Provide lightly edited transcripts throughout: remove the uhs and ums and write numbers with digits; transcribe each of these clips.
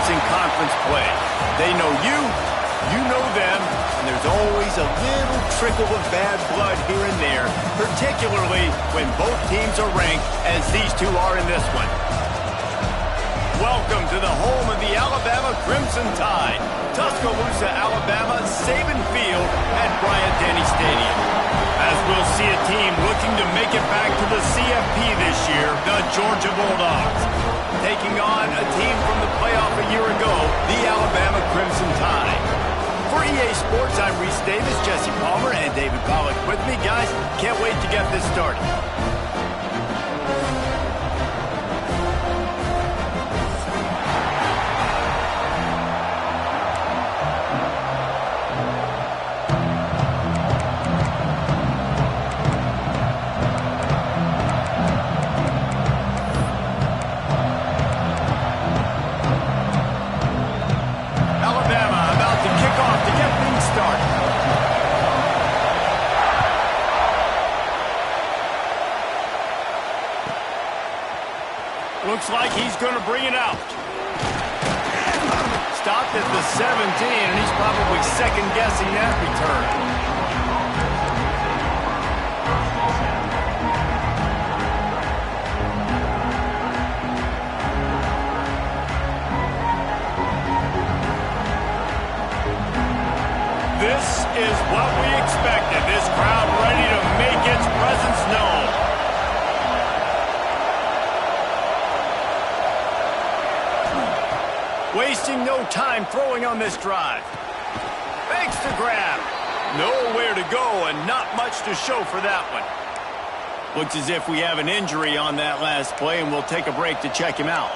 teams in conference play. They know you, you know them, and there's always a little trickle of bad blood here and there, particularly when both teams are ranked as these two are in this one. Welcome to the home of the Alabama Crimson Tide, Tuscaloosa, Alabama, Saban Field at Bryant-Denny Stadium. As we'll see a team looking to make it back to the CFP this year, the Georgia Bulldogs, taking on a team from the playoff a year ago, the Alabama Crimson Tide. For EA Sports, I'm Reese Davis, Jesse Palmer, and David Pollack with me. Guys, can't wait to get this started. Looks like he's going to bring it out. Stopped at the 17, and he's probably second-guessing that return. This is what we expected. This crowd ready to make its presence known. Wasting no time throwing on this drive. Fakes the grab. Nowhere to go and not much to show for that one. Looks as if we have an injury on that last play, and we'll take a break to check him out.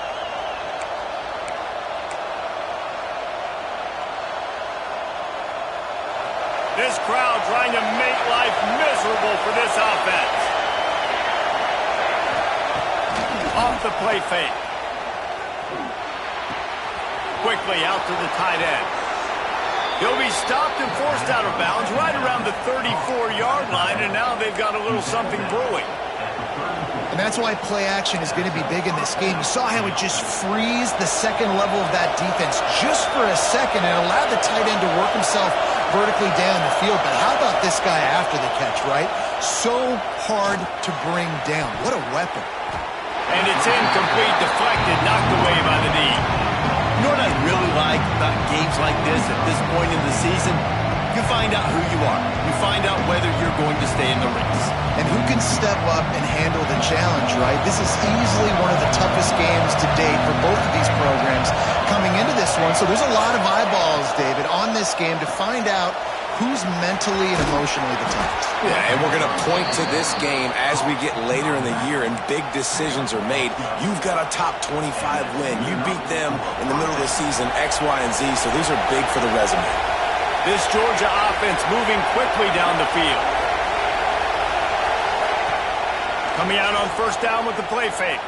This crowd trying to make life miserable for this offense. Off the play fake. Quickly out to the tight end. He'll be stopped and forced out of bounds right around the 34-yard line, and now they've got a little something brewing. And that's why play action is going to be big in this game. You saw how it just frees the second level of that defense just for a second and allowed the tight end to work himself vertically down the field. But how about this guy after the catch, right? So hard to bring down. What a weapon. And it's incomplete, deflected, knocked away by the knee. You know what I really like about games like this at this point in the season? You find out who you are. You find out whether you're going to stay in the race. And who can step up and handle the challenge, right? This is easily one of the toughest games to date for both of these programs coming into this one. So there's a lot of eyeballs, David, on this game to find out who's mentally and emotionally the toughest. Yeah, and we're going to point to this game as we get later in the year and big decisions are made. You've got a top 25 win. You beat them in the middle of the season, X, Y, and Z, so these are big for the resume. This Georgia offense moving quickly down the field. Coming out on first down with the play fake.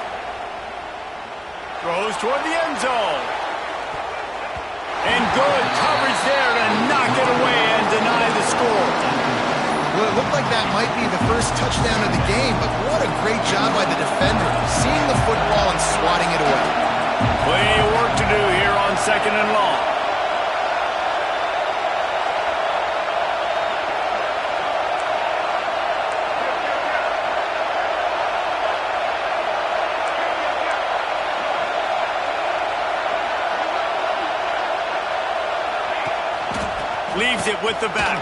Throws toward the end zone. And good coverage there to knock it away and deny the score. Well, it looked like that might be the first touchdown of the game, but what a great job by the defender, seeing the football and swatting it away. Plenty of work to do here on second and long. Leaves it with the back.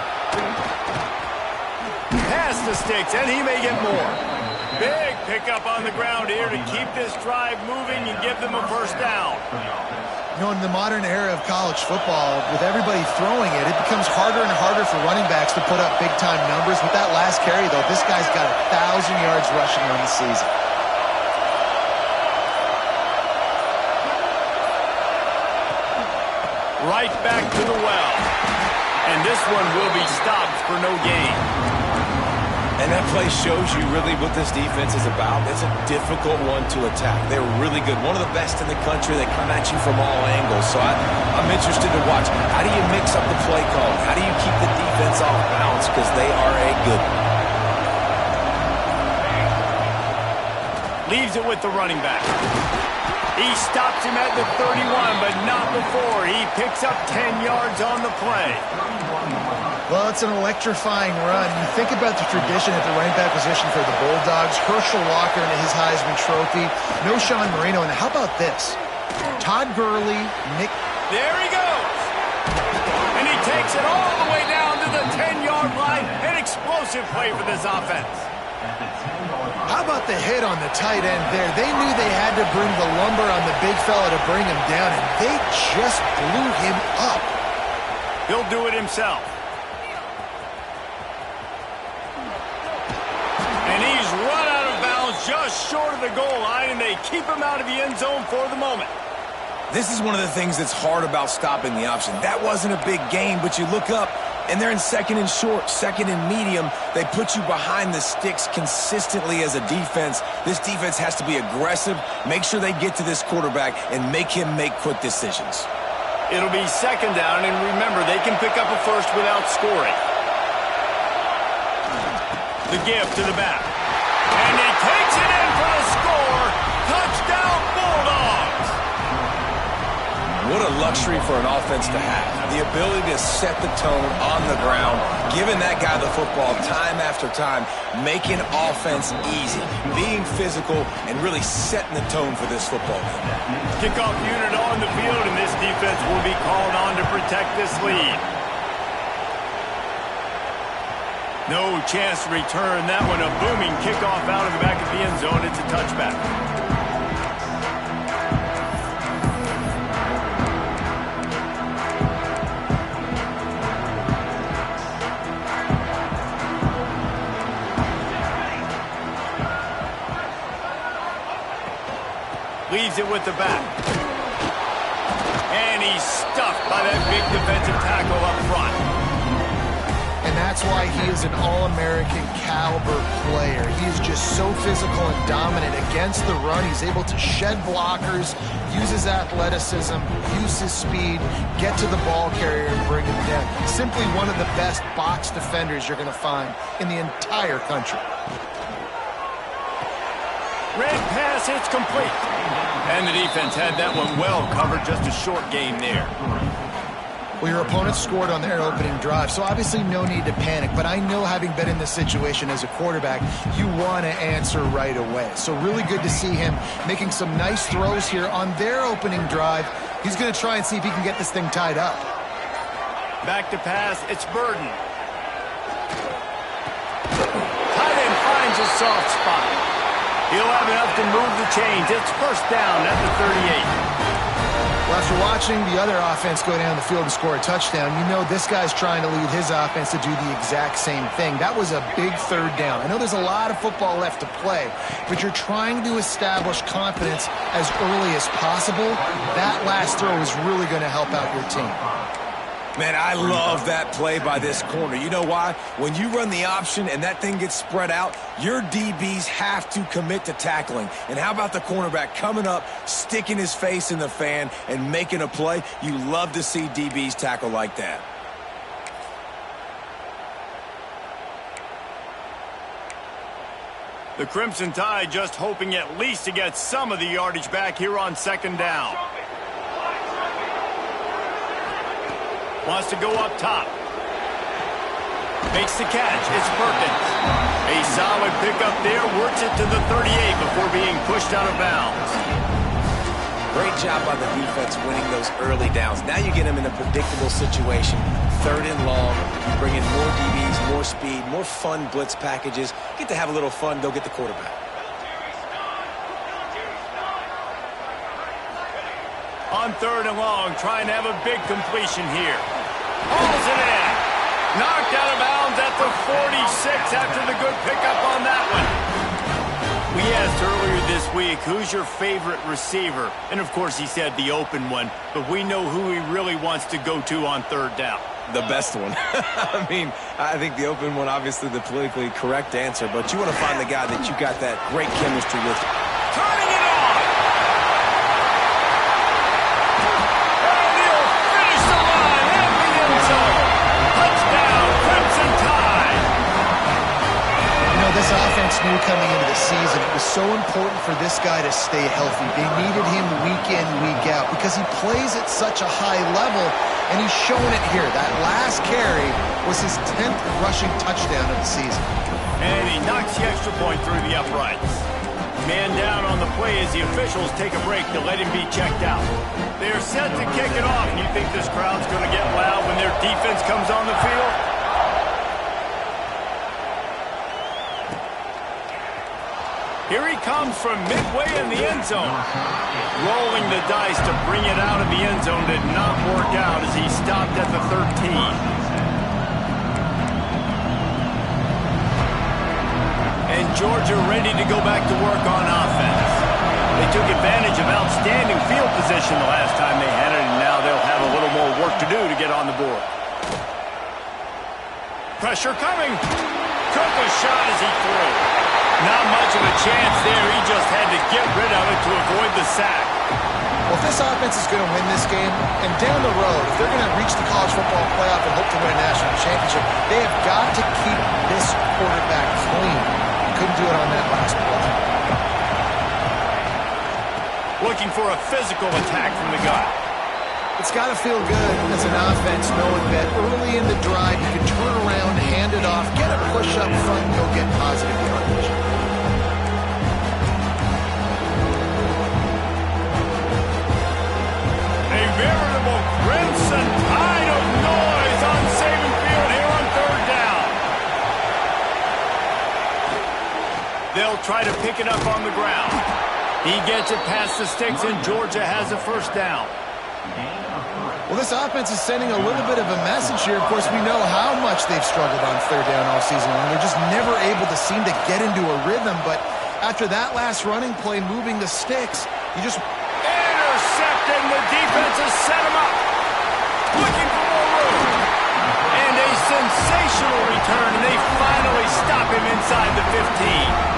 Pass the sticks, and he may get more. Big pickup on the ground here to keep this drive moving and give them a first down. You know, in the modern era of college football, with everybody throwing it, it becomes harder and harder for running backs to put up big-time numbers. With that last carry, though, this guy's got 1,000 yards rushing on the season. Right back to the well. And this one will be stopped for no gain. And that play shows you really what this defense is about. It's a difficult one to attack. They're really good. One of the best in the country. They come at you from all angles. So I'm interested to watch. How do you mix up the play call? How do you keep the defense off balance? Because they are a good one. Leaves it with the running back. He stops him at the 31, but not before. He picks up 10 yards on the play. Well, it's an electrifying run. You think about the tradition at the running back position for the Bulldogs. Herschel Walker into his Heisman Trophy. No Sean Marino. And how about this? Todd Gurley, Nick... There he goes. And he takes it all the way down to the 10-yard line. An explosive play for this offense. How about the hit on the tight end there? They knew they had to bring the lumber on the big fella to bring him down, and they just blew him up. He'll do it himself. And he's run out of bounds just short of the goal line, and they keep him out of the end zone for the moment. This is one of the things that's hard about stopping the option. That wasn't a big gain, but you look up, and they're in second and short, second and medium. They put you behind the sticks consistently as a defense. This defense has to be aggressive, make sure they get to this quarterback, and make him make quick decisions. It'll be second down, and remember, they can pick up a first without scoring. The give to the back. And he takes it in for the score. Touchdown, Bulldogs! What a luxury for an offense to have. The ability to set the tone on the ground, giving that guy the football time after time, making offense easy, being physical, and really setting the tone for this football game. Kickoff unit on the field, and this defense will be called on to protect this lead. No chance to return that one. A booming kickoff out of the back of the end zone. It's a touchback. Leaves it with the back. And he's stuffed by that big defensive tackle up front. And that's why he is an All-American caliber player. He is just so physical and dominant against the run. He's able to shed blockers, use his athleticism, use his speed, get to the ball carrier and bring him down. Simply one of the best box defenders you're going to find in the entire country. Red pass, it's complete. And the defense had that one well covered, just a short gain there. Well, your opponent scored on their opening drive, so obviously no need to panic. But I know, having been in this situation as a quarterback, you want to answer right away. So really good to see him making some nice throws here on their opening drive. He's going to try and see if he can get this thing tied up. Back to pass, it's Burden. Tight end finds a soft spot. He'll have enough to move the chains. It's first down at the 38. Well, after watching the other offense go down the field and score a touchdown, you know this guy's trying to lead his offense to do the exact same thing. That was a big third down. I know there's a lot of football left to play, but you're trying to establish confidence as early as possible. That last throw is really going to help out your team. Man, I love that play by this corner. You know why? When you run the option and that thing gets spread out, your DBs have to commit to tackling. And how about the cornerback coming up, sticking his face in the fan, and making a play? You love to see DBs tackle like that. The Crimson Tide just hoping at least to get some of the yardage back here on second down. Wants to go up top. Makes the catch. It's Perkins. A solid pickup there. Works it to the 38 before being pushed out of bounds. Great job by the defense winning those early downs. Now you get them in a predictable situation. Third and long. You bring in more DBs, more speed, more fun blitz packages. Get to have a little fun. Go get the quarterback. On third and long, trying to have a big completion here. Hauls it in. Knocked out of bounds at the 46 after the good pickup on that one. We asked earlier this week, who's your favorite receiver? And of course he said the open one, but we know who he really wants to go to on third down. The best one. I mean, I think the open one, obviously the politically correct answer, but you want to find the guy that you got that great chemistry with. Turning it on! And he'll finish the line at the end zone. Touchdown, Crimson Tide! You know, this offense just knew coming into the season it was so important for this guy to stay healthy. They needed him week in, week out because he plays at such a high level, and he's shown it here. That last carry was his 10th rushing touchdown of the season. And he knocks the extra point through the uprights. Man down on the play as the officials take a break to let him be checked out. They're set to kick it off. You think this crowd's going to get loud when their defense comes on the field? Here he comes from midway in the end zone. Rolling the dice to bring it out of the end zone did not work out as he stopped at the 13. And Georgia ready to go back to work on offense. They took advantage of outstanding field position the last time they had it, and now they'll have a little more work to do to get on the board. Pressure coming. Took a shot as he threw. Not much of a chance there. He just had to get rid of it to avoid the sack. Well, if this offense is going to win this game, and down the road, if they're going to reach the college football playoff and hope to win a national championship, they have got to keep this quarterback clean. Couldn't do it on that last play. Looking for a physical attack from the gun. It's got to feel good as an offense knowing that early in the drive you can turn around, hand it off, get a push up front, and go get positive yardage. A veritable crimson tide of noise on Saban Field here on third down. They'll try to pick it up on the ground. He gets it past the sticks, and Georgia has a first down. Well, this offense is sending a little bit of a message here. Of course, we know how much they've struggled on third down all season long. They're just never able to seem to get into a rhythm. But after that last running play, moving the sticks, you just... Intercepted, and the defense has set him up. Looking for more room. And a sensational return, and they finally stop him inside the 15.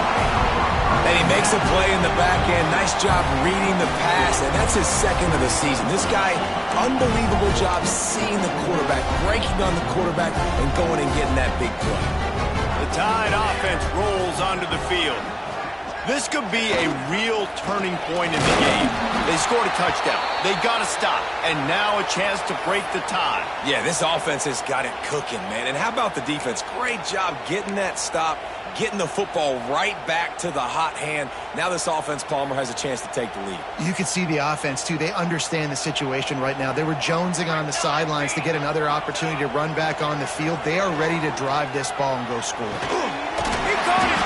And he makes a play in the back end. Nice job reading the pass, and that's his second of the season. This guy, unbelievable job seeing the quarterback, breaking on the quarterback, and going and getting that big play. The Tide offense rolls onto the field. This could be a real turning point in the game. They scored a touchdown. They got to stop, and now a chance to break the tie. Yeah, this offense has got it cooking, man. And how about the defense? Great job getting that stop, getting the football right back to the hot hand. Now this offense, Palmer, has a chance to take the lead. You can see the offense, too. They understand the situation right now. They were jonesing on the sidelines to get another opportunity to run back on the field. They are ready to drive this ball and go score. He caught it.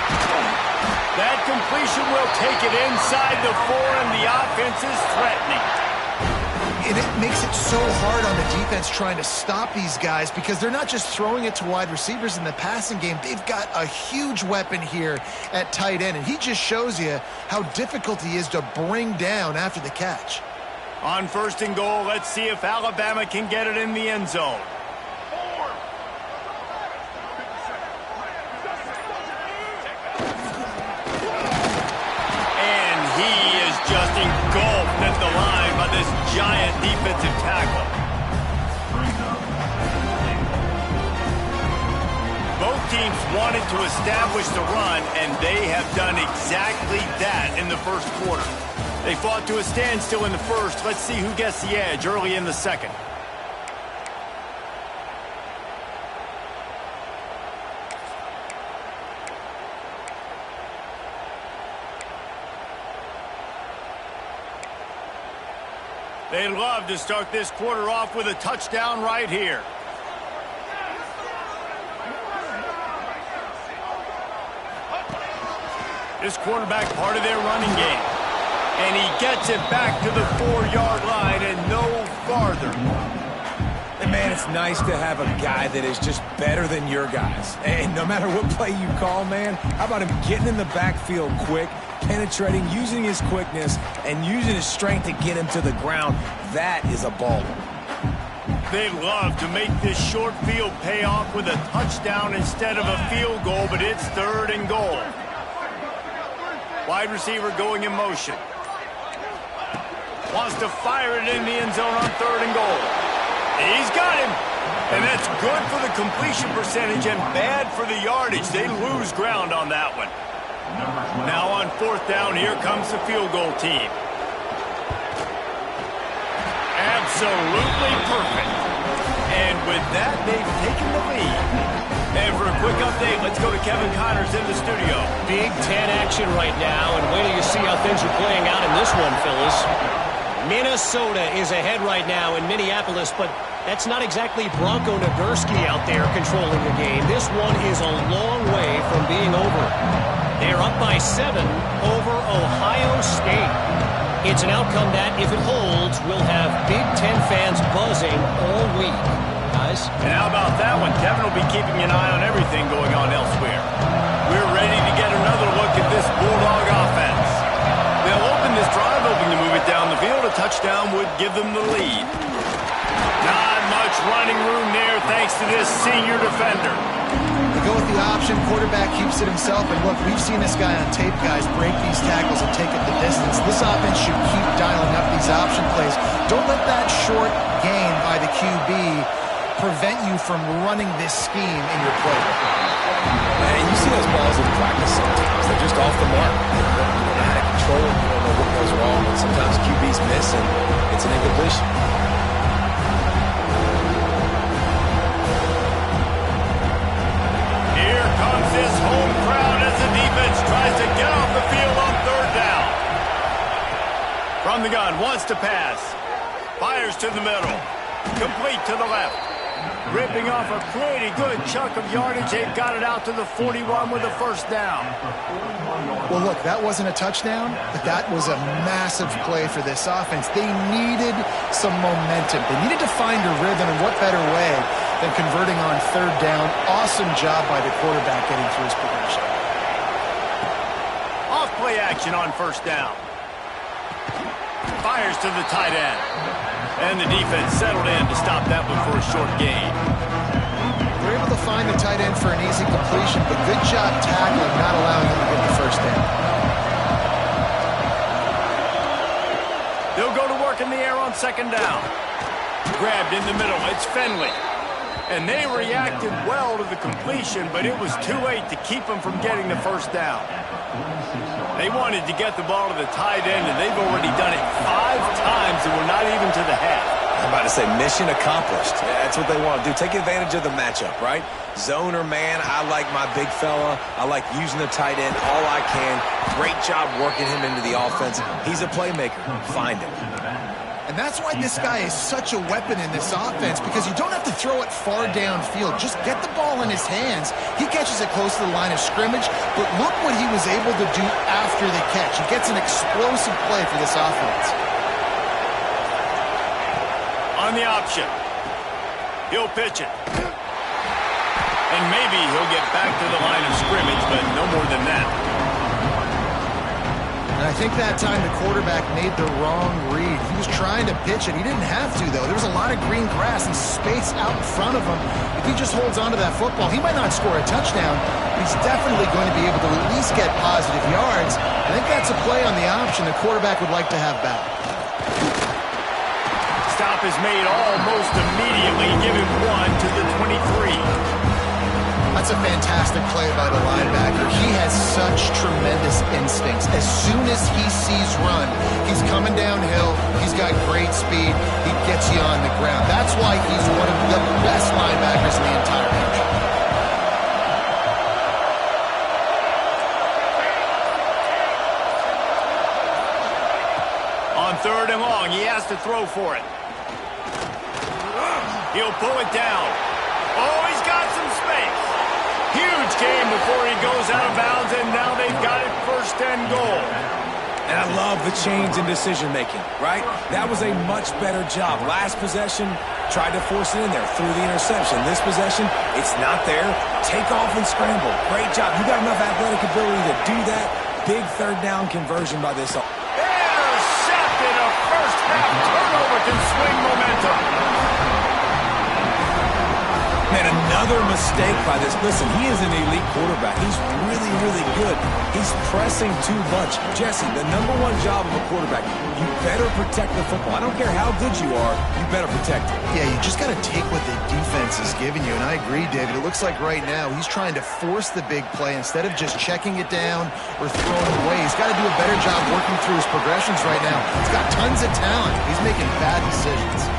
That completion will take it inside the 4, and the offense is threatening. And it makes it so hard on the defense trying to stop these guys because they're not just throwing it to wide receivers in the passing game. They've got a huge weapon here at tight end, and he just shows you how difficult he is to bring down after the catch. On first and goal, let's see if Alabama can get it in the end zone. Just engulfed at the line by this giant defensive tackle. Both teams wanted to establish the run, and they have done exactly that in the first quarter. They fought to a standstill in the first. Let's see who gets the edge early in the second. They'd love to start this quarter off with a touchdown right here. This quarterback part of their running game. And he gets it back to the 4-yard line and no farther. And man, it's nice to have a guy that is just better than your guys. And no matter what play you call, man, how about him getting in the backfield quick, penetrating, using his quickness, and using his strength to get him to the ground. That is a baller. They'd love to make this short field pay off with a touchdown instead of a field goal, but it's third and goal. Wide receiver going in motion. Wants to fire it in the end zone on third and goal. He's got him. And that's good for the completion percentage and bad for the yardage. They lose ground on that one. Now on 4th down, here comes the field goal team. Absolutely perfect. And with that, they've taken the lead. And for a quick update, let's go to Kevin Connors in the studio. Big Ten action right now, and wait till you see how things are playing out in this one, fellas. Minnesota is ahead right now in Minneapolis, but that's not exactly Bronco Nagurski out there controlling the game. This one is a long way from being over. They're up by 7 over Ohio State. It's an outcome that, if it holds, will have Big Ten fans buzzing all week. Guys? And how about that one? Kevin will be keeping an eye on everything going on elsewhere. We're ready to get another look at this Bulldog offense. They'll open this drive, hoping to move it down the field. A touchdown would give them the lead. Not much running room there thanks to this senior defender. They go with the option. Quarterback keeps it himself. And look, we've seen this guy on tape, guys, break these tackles and take it the distance. This offense should keep dialing up these option plays. Don't let that short gain by the QB prevent you from running this scheme in your play. And you see those balls in practice sometimes. They're just off the mark. They're out of control. You don't know what goes wrong. And sometimes QBs miss, and it's an incompletion. Here comes this home crowd as the defense tries to get off the field on 3rd down. From the gun, wants to pass. Fires to the middle. Complete to the left. Ripping off a pretty good chunk of yardage. They've got it out to the 41 with a 1st down. Well, look, that wasn't a touchdown, but that was a massive play for this offense. They needed some momentum. They needed to find a rhythm, and what better way than converting on 3rd down. Awesome job by the quarterback getting through his progression. Off play action on 1st down. Fires to the tight end. And the defense settled in to stop that one for a short gain. They're able to find the tight end for an easy completion, but good job tackling, not allowing him to get the 1st down. They'll go to work in the air on 2nd down. Grabbed in the middle. It's Finley. And they reacted well to the completion, but it was too late to keep them from getting the 1st down. They wanted to get the ball to the tight end, and they've already done it 5 times, and we're not even to the half. I'm about to say mission accomplished. That's what they want to do. Take advantage of the matchup, right? Zone or man, I like my big fella. I like using the tight end all I can. Great job working him into the offense. He's a playmaker. Find him. And that's why this guy is such a weapon in this offense, because you don't have to throw it far downfield. Just get the ball in his hands. He catches it close to the line of scrimmage, but look what he was able to do after the catch. He gets an explosive play for this offense. On the option. He'll pitch it. And maybe he'll get back to the line of scrimmage, but no more than that. And I think that time the quarterback made the wrong read. He was trying to pitch it. He didn't have to, though. There was a lot of green grass and space out in front of him. If he just holds onto that football, he might not score a touchdown, but he's definitely going to be able to at least get positive yards. I think that's a play on the option the quarterback would like to have back. Stop is made almost immediately, giving 1 to the 23. That's a fantastic play by the linebacker. He has such tremendous instincts. As soon as he sees run, he's coming downhill. He's got great speed. He gets you on the ground. That's why he's one of the best linebackers in the entire country. On 3rd and long, he has to throw for it. He'll pull it down. Oh, he's got some space. Huge game before he goes out of bounds, and now they've got it 1st and goal. And I love the change in decision-making, right? That was a much better job. Last possession, tried to force it in there, threw the interception. This possession, it's not there. Take off and scramble. Great job. You got enough athletic ability to do that. Big 3rd down conversion by this. Intercepted. A first-half turnover can swing momentum. Man, another mistake by this. Listen, he is an elite quarterback. He's really, really good. He's pressing too much. Jesse, the number one job of a quarterback, you better protect the football. I don't care how good you are, you better protect it. Yeah, you just got to take what the defense is giving you, and I agree, David. It looks like right now he's trying to force the big play instead of just checking it down or throwing it away. He's got to do a better job working through his progressions right now. He's got tons of talent. He's making bad decisions.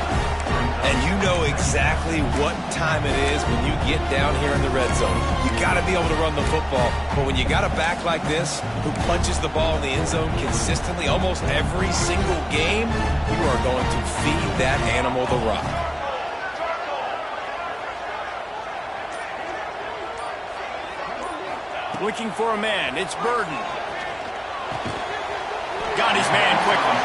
And you know exactly what time it is when you get down here in the red zone. You got to be able to run the football. But when you got a back like this who punches the ball in the end zone consistently almost every single game, you are going to feed that animal the rock. Looking for a man. It's Burden. Got his man quickly.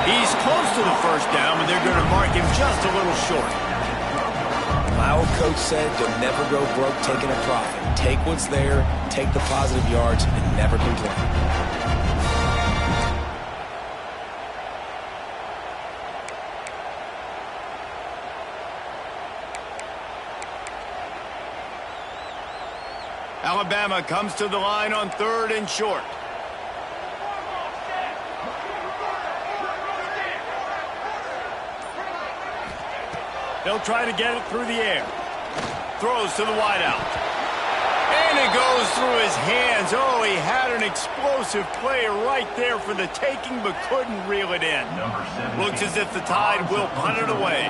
He's close to the first down, but they're going to mark him just a little short. My old coach said you'll never go broke taking a profit. Take what's there, take the positive yards, and never complain. Alabama comes to the line on 3rd and short. They'll try to get it through the air. Throws to the wideout. And it goes through his hands. Oh, he had an explosive play right there for the taking, but couldn't reel it in. Looks as if the Tide will punt it away.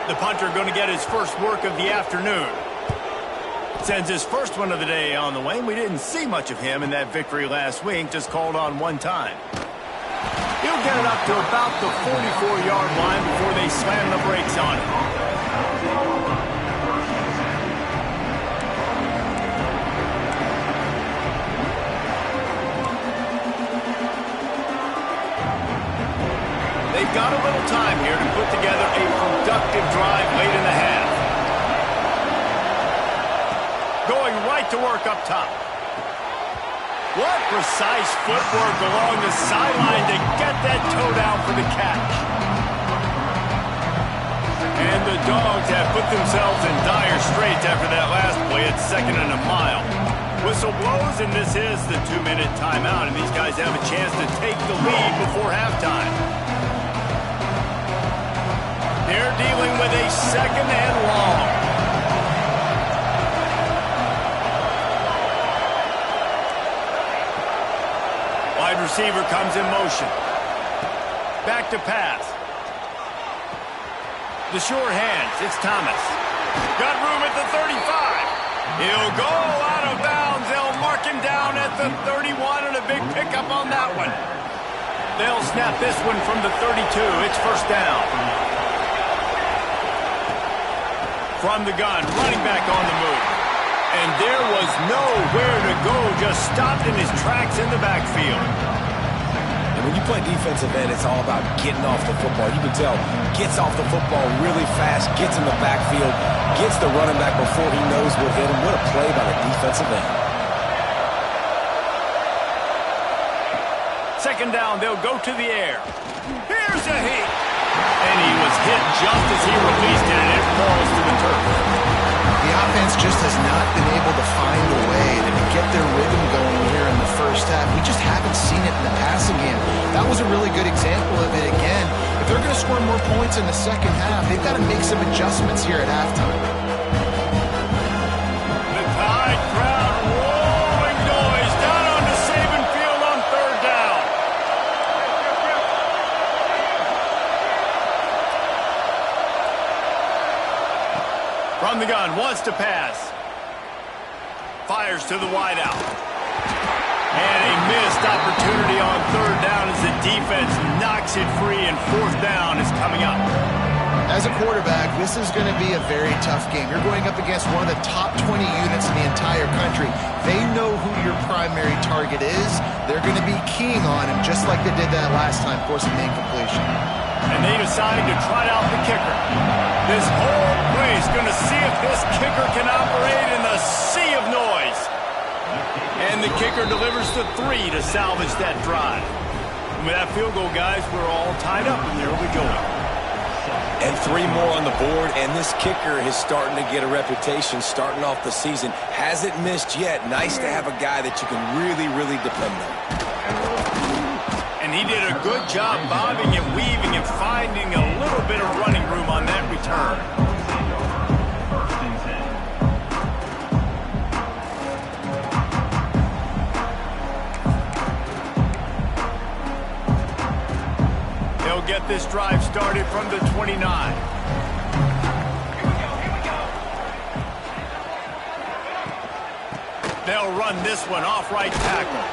The punter going to get his first work of the afternoon. Sends his first one of the day on the way. We didn't see much of him in that victory last week, just called on one time. He'll get it up to about the 44-yard line before they slam the brakes on it. They've got a little time here to put together a productive drive late in the half. Going right to work up top. What precise footwork along the sideline to get that toe down for the catch. And the Dogs have put themselves in dire straits after that last play at 2nd and a mile. Whistle blows, and this is the 2-minute timeout, and these guys have a chance to take the lead before halftime. They're dealing with a 2nd and long. Wide receiver comes in motion. Back to pass. The sure hands. It's Thomas. Got room at the 35. He'll go out of bounds. They'll mark him down at the 31, and a big pickup on that one. They'll snap this one from the 32. It's first down. From the gun, running back on the move. And there was nowhere to go, just stopped in his tracks in the backfield. And when you play defensive end, it's all about getting off the football. You can tell, gets off the football really fast, gets in the backfield, gets the running back before he knows what hit him. What a play by the defensive end. 2nd down, they'll go to the air. Here's a hit. And he was hit just as he released it, and it falls to the turf. The offense just has not been able to find a way to get their rhythm going here in the first half. We just haven't seen it in the passing game. That was a really good example of it again. If they're going to score more points in the second half, they've got to make some adjustments here at halftime. The Tide crowd rolling noise down onto Saban Field on 3rd down. From the gun, wants to pass. Fires to the wideout. And a missed opportunity on 3rd down as the defense knocks it free, and 4th down is coming up. As a quarterback, this is going to be a very tough game. You're going up against one of the top 20 units in the entire country. They know who your primary target is. They're going to be keying on him, just like they did that last time, forcing the incompletion. And they decide to trot out the kicker. This whole place going to see if this kicker can operate in the sea of noise. And the kicker delivers the 3 to salvage that drive. And with that field goal, guys, we're all tied up, and there we go. And 3 more on the board, and this kicker is starting to get a reputation starting off the season. Hasn't missed yet. Nice to have a guy that you can really, really depend on. And he did a good job bobbing and weaving and finding a little bit of running room on that return. They'll get this drive started from the 29. They'll run this one off right tackle.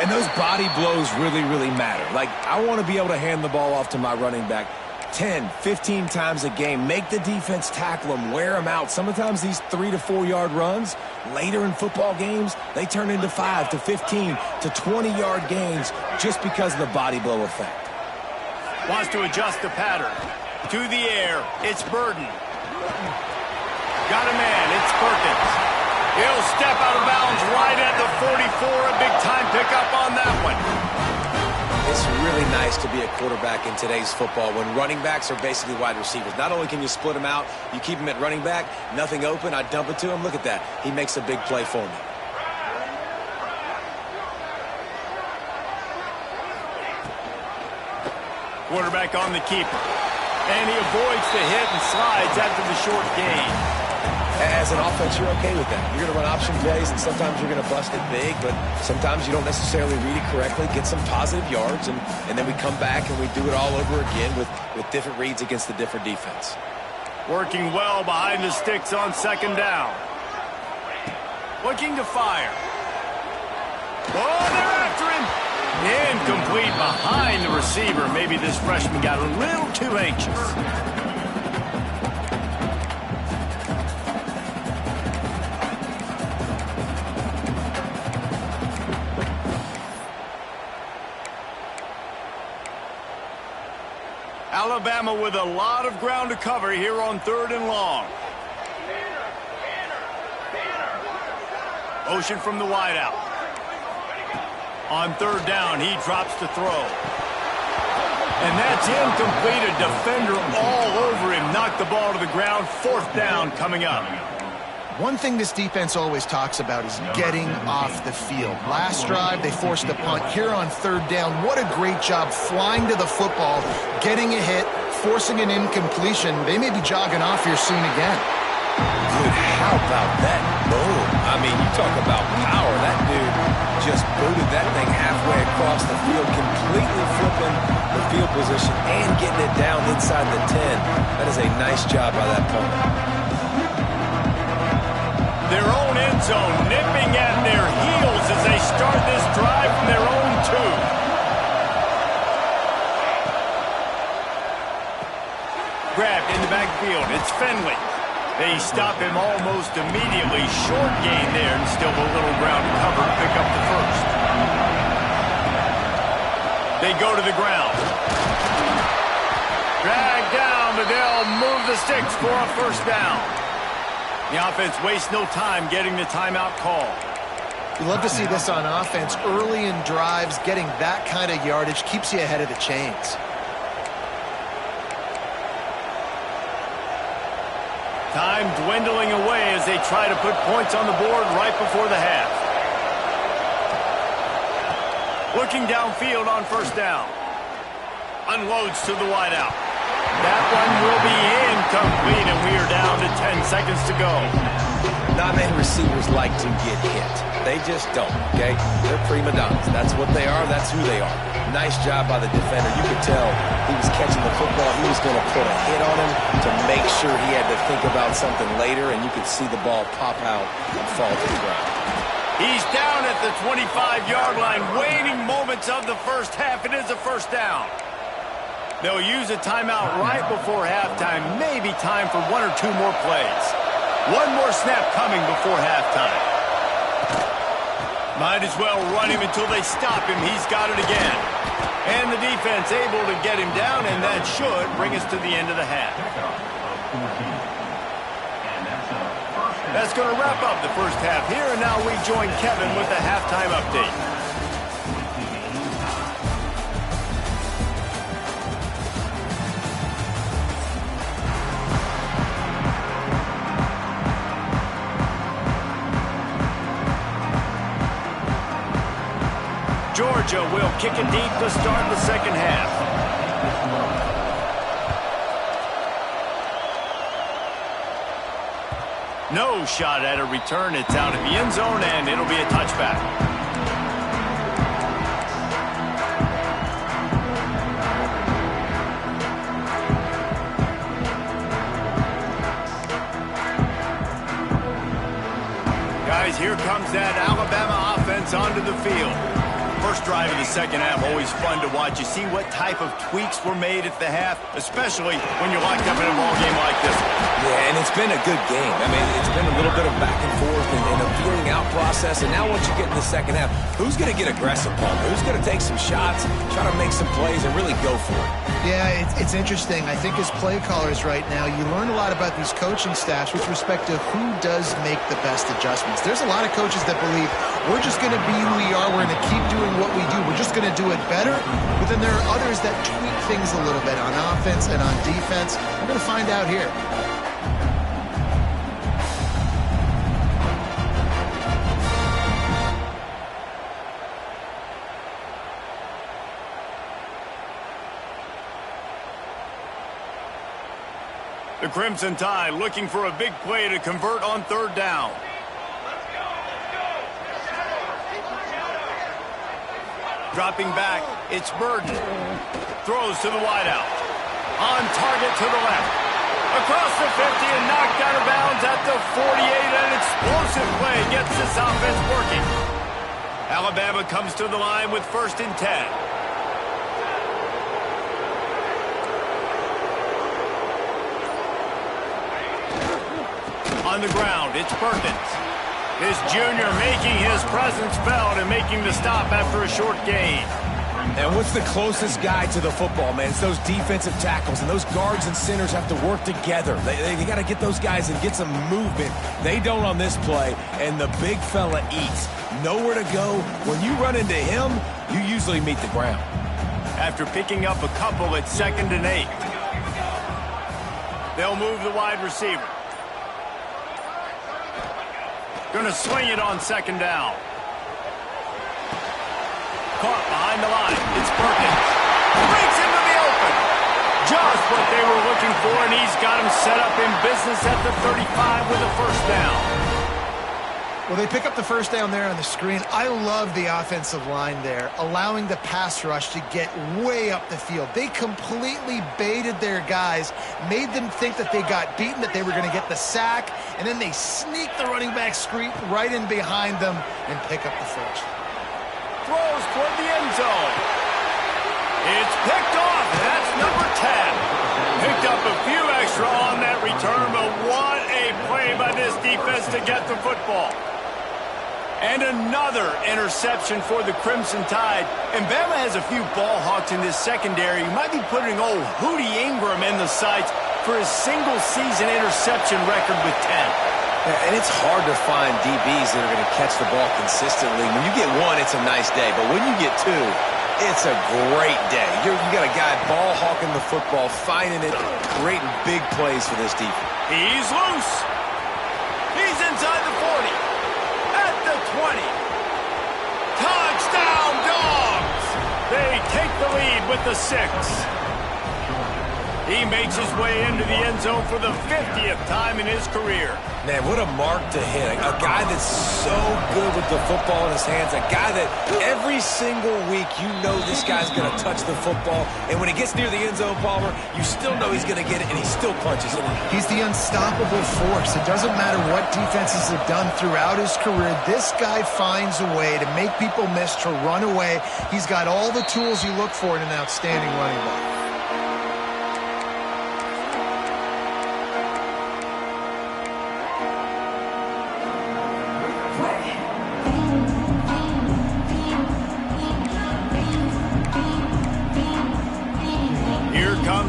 And those body blows really, really matter. Like, I want to be able to hand the ball off to my running back 10, 15 times a game. Make the defense tackle them, wear them out. Sometimes these 3 to 4 yard runs, later in football games, they turn into 5 to 15 to 20 yard gains just because of the body blow effect. Wants to adjust the pattern. To the air, it's Burden. Got a man, it's Perkins. He'll step out of bounds right at the 44. A big-time pickup on that one. It's really nice to be a quarterback in today's football when running backs are basically wide receivers. Not only can you split them out, you keep them at running back, nothing open, I dump it to him. Look at that. He makes a big play for me. Quarterback on the keeper. And he avoids the hit and slides after the short gain. As an offense, you're okay with that. You're going to run option plays, and sometimes you're going to bust it big, but sometimes you don't necessarily read it correctly, get some positive yards, and then we come back and we do it all over again with different reads against the different defense. Working well behind the sticks on second down. Looking to fire. Oh, they're after him. Incomplete behind the receiver. Maybe this freshman got a little too anxious. Alabama with a lot of ground to cover here on 3rd and long. Motion from the wideout. On 3rd down, he drops to throw. And that's incomplete. A defender all over him. Knocked the ball to the ground. 4th down coming up. One thing this defense always talks about is getting off the field. Last drive, they forced a punt. Here on 3rd down, what a great job flying to the football, getting a hit, forcing an incompletion. They may be jogging off here soon again. Dude, how about that boom? I mean, you talk about power. That dude just booted that thing halfway across the field, completely flipping the field position and getting it down inside the 10. That is a nice job by that punter. Their own end zone nipping at their heels as they start this drive from their own 2. Grabbed in the backfield. It's Finley. They stop him almost immediately. Short gain there and still a little ground to cover to pick up the first. They go to the ground. Drag down, but they'll move the sticks for a 1st down. The offense wastes no time getting the timeout call. You love to see this on offense. Early in drives, getting that kind of yardage keeps you ahead of the chains. Time dwindling away as they try to put points on the board right before the half. Looking downfield on 1st down. Unloads to the wideout. That one will be incomplete, and we are down to 10 seconds to go. Not many receivers like to get hit. They just don't, okay? They're prima donnas. That's what they are. That's who they are. Nice job by the defender. You could tell he was catching the football. He was going to put a hit on him to make sure he had to think about something later, and you could see the ball pop out and fall to the ground. He's down at the 25-yard line. Waning moments of the first half. It is a 1st down. They'll use a timeout right before halftime. Maybe time for 1 or 2 more plays. One more snap coming before halftime. Might as well run him until they stop him. He's got it again. And the defense able to get him down, and that should bring us to the end of the half. That's going to wrap up the first half here, and now we join Kevin with the halftime update. Georgia will kick it deep to start the second half. No shot at a return. It's out of the end zone, and it'll be a touchback. Guys, here comes that Alabama offense onto the field. First drive of the second half, always fun to watch. You see what type of tweaks were made at the half, especially when you're locked up in a ball game like this one. Yeah, and it's been a good game. I mean, it's been a little bit of back and forth and a feeling out process. And now once you get in the second half, who's going to get aggressive, Paul? Who's going to take some shots, try to make some plays, and really go for it? Yeah, it's interesting. I think as play callers right now, you learn a lot about these coaching staffs with respect to who does make the best adjustments. There's a lot of coaches that believe we're just going to be who we are. We're going to keep doing what we do. We're just going to do it better. But then there are others that tweak things a little bit on offense and on defense. We're going to find out here. The Crimson Tide looking for a big play to convert on third down. Dropping back, it's Burden. Throws to the wideout. On target to the left. Across the 50 and knocked out of bounds at the 48. An explosive play gets this offense working. Alabama comes to the line with 1st and 10. On the ground, it's Perkins. This junior making his presence felt and making the stop after a short gain. And what's the closest guy to the football, man? It's those defensive tackles, and those guards and centers have to work together. They got to get those guys and get some movement. They don't on this play, and the big fella eats. Nowhere to go. When you run into him, you usually meet the ground. After picking up a couple at 2nd and 8. They'll move the wide receiver. Going to swing it on 2nd down. Caught behind the line. It's Perkins. Breaks into the open. Just what they were looking for, and he's got him set up in business at the 35 with a 1st down. Well, they pick up the 1st down there on the screen. I love the offensive line there, allowing the pass rush to get way up the field. They completely baited their guys, made them think that they got beaten, that they were going to get the sack, and then they sneak the running back screen right in behind them and pick up the 1st. Throws toward the end zone. It's picked off. That's number 10. Picked up a few extra on that return, but what a play by this defense to get the football. And another interception for the Crimson Tide. And Bama has a few ball hawks in this secondary. You might be putting old Hootie Ingram in the sights for his single-season interception record with 10. Yeah, and it's hard to find DBs that are going to catch the ball consistently. When you get one, it's a nice day. But when you get two, it's a great day. You got a guy ball hawking the football, finding it, creating big plays for this defense. He's loose. He's inside the 40. At the 20. Touchdown, Dogs! They take the lead with the 6. He makes his way into the end zone for the 50th time in his career. Man, what a mark to hit. A guy that's so good with the football in his hands. A guy that every single week you know this guy's going to touch the football. And when he gets near the end zone, Palmer, you still know he's going to get it, and he still punches it. He's the unstoppable force. It doesn't matter what defenses have done throughout his career. This guy finds a way to make people miss, to run away. He's got all the tools you look for in an outstanding running back.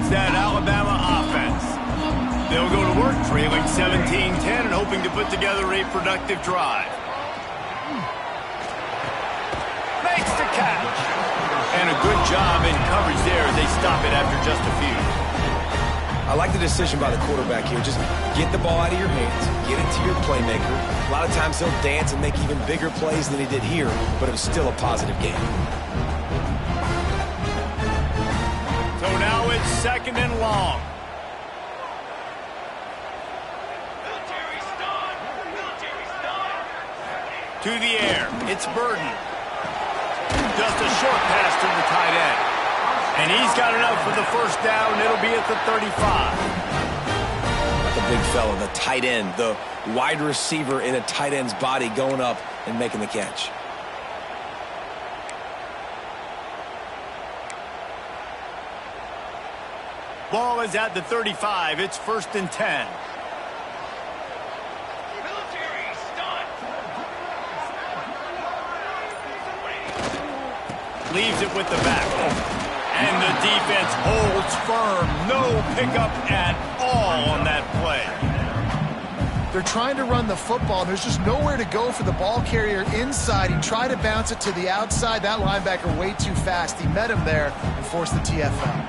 That Alabama offense. They'll go to work trailing 17-10 and hoping to put together a productive drive. Makes the catch. And a good job in coverage there as they stop it after just a few. I like the decision by the quarterback here. Just get the ball out of your hands, get it to your playmaker. A lot of times he'll dance and make even bigger plays than he did here, but it was still a positive game. Now it's 2nd and long. To the air. It's Burden. Just a short pass to the tight end. And he's got enough for the first down. It'll be at the 35. The big fella, the tight end, the wide receiver in a tight end's body going up and making the catch. Ball is at the 35. It's 1st and 10. Leaves it with the back. And the defense holds firm. No pickup at all on that play. They're trying to run the football. There's just nowhere to go for the ball carrier inside. He tried to bounce it to the outside. That linebacker way too fast. He met him there and forced the TFL.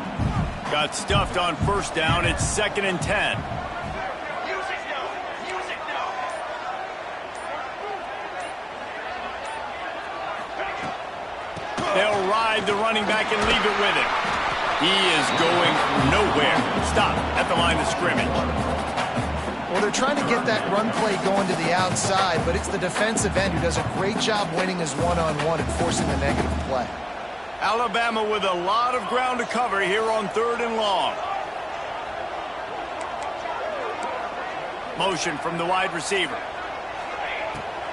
Got stuffed on 1st down. It's 2nd and 10. They'll ride the running back and leave it with him. He is going nowhere. Stop at the line of scrimmage. Well, they're trying to get that run play going to the outside, but it's the defensive end who does a great job winning his one-on-one and forcing the negative play. Alabama with a lot of ground to cover here on 3rd and long. Motion from the wide receiver.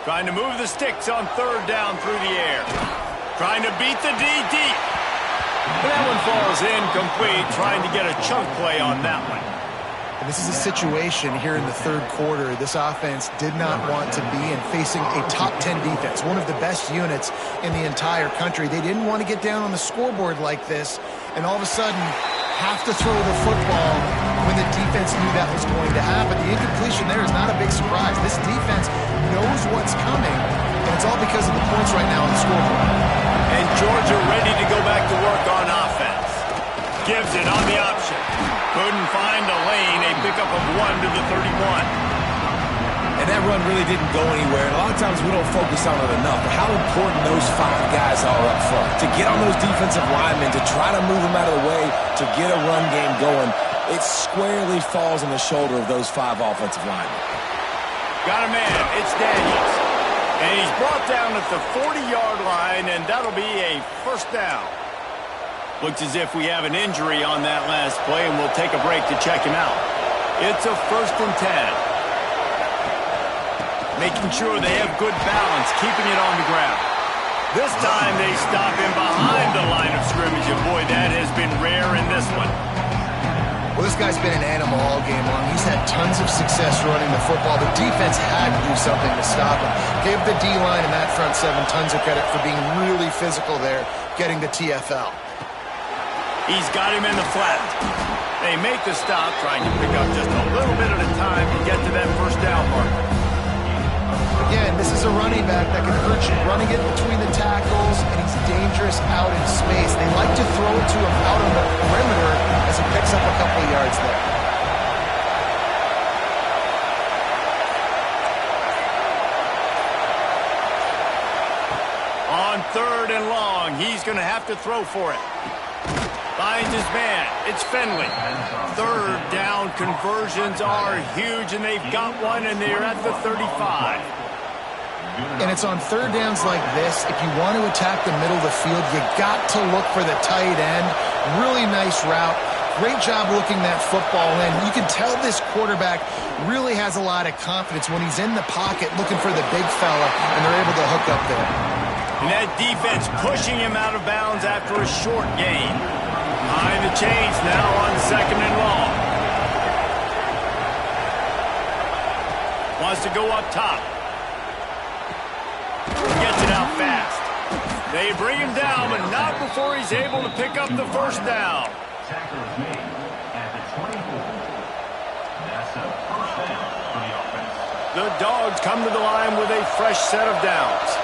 Trying to move the sticks on 3rd down through the air. Trying to beat the D deep. And that one falls incomplete, trying to get a chunk play on that one. And this is a situation here in the 3rd quarter. This offense did not want to be in facing a top 10 defense, one of the best units in the entire country. They didn't want to get down on the scoreboard like this, and all of a sudden have to throw the football when the defense knew that was going to happen. The incompletion there is not a big surprise. This defense knows what's coming, and it's all because of the points right now on the scoreboard. And Georgia ready to go back to work on offense. Gives it on the option. Couldn't find a lane. A pickup of 1 to the 31. And that run really didn't go anywhere. And a lot of times we don't focus on it enough. But how important those 5 guys are up front. To get on those defensive linemen, to try to move them out of the way, to get a run game going, it squarely falls on the shoulder of those 5 offensive linemen. Got a man. It's Daniels. And he's brought down at the 40-yard line, and that'll be a 1st down. Looks as if we have an injury on that last play, and we'll take a break to check him out. It's a 1st and 10. Making sure they have good balance, keeping it on the ground. This time they stop him behind the line of scrimmage, and boy, that has been rare in this one. Well, this guy's been an animal all game long. He's had tons of success running the football. The defense had to do something to stop him. Gave the D-line and that front 7 tons of credit for being really physical there, getting the TFL. He's got him in the flat. They make the stop, trying to pick up just a little bit at a time to get to that 1st down mark. Again, this is a running back that can hurt you, running it between the tackles, and he's dangerous out in space. They like to throw it to him out on the perimeter as he picks up a couple of yards there. On 3rd and long, he's going to have to throw for it. Finds his man. It's Finley. 3rd down conversions are huge, and they've got one, and they're at the 35. And it's on 3rd downs like this. If you want to attack the middle of the field, you got to look for the tight end. Really nice route. Great job looking that football in. You can tell this quarterback really has a lot of confidence when he's in the pocket looking for the big fella, and they're able to hook up there. And that defense pushing him out of bounds after a short gain. Behind the chains now on 2nd and long. Wants to go up top. Gets it out fast. They bring him down, but not before he's able to pick up the 1st down. Tackle is made at the 24. That's a 1st down for the offense. The Dogs come to the line with a fresh set of downs.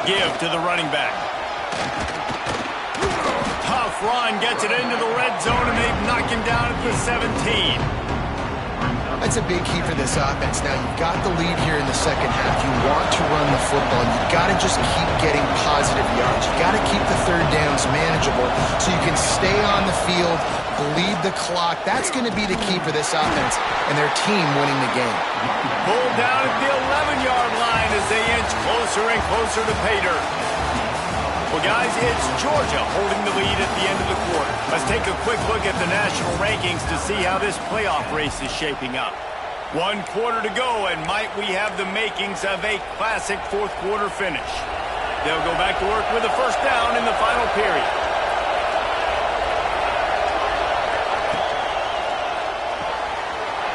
Give to the running back. Tough run, gets it into the red zone, and they've knocked him down at the 17. That's a big key for this offense. Now, you've got the lead here in the second half. You want to run the football. You've got to just keep getting positive yards. You've got to keep the third downs manageable so you can stay on the field, bleed the clock. That's going to be the key for this offense and their team winning the game. Pulled down at the 11-yard line as they inch closer and closer to pay dirt. Well, guys, it's Georgia holding the lead at the end of the quarter. Let's take a quick look at the national rankings to see how this playoff race is shaping up. 1 quarter to go, and might we have the makings of a classic fourth-quarter finish. They'll go back to work with a first down in the final period.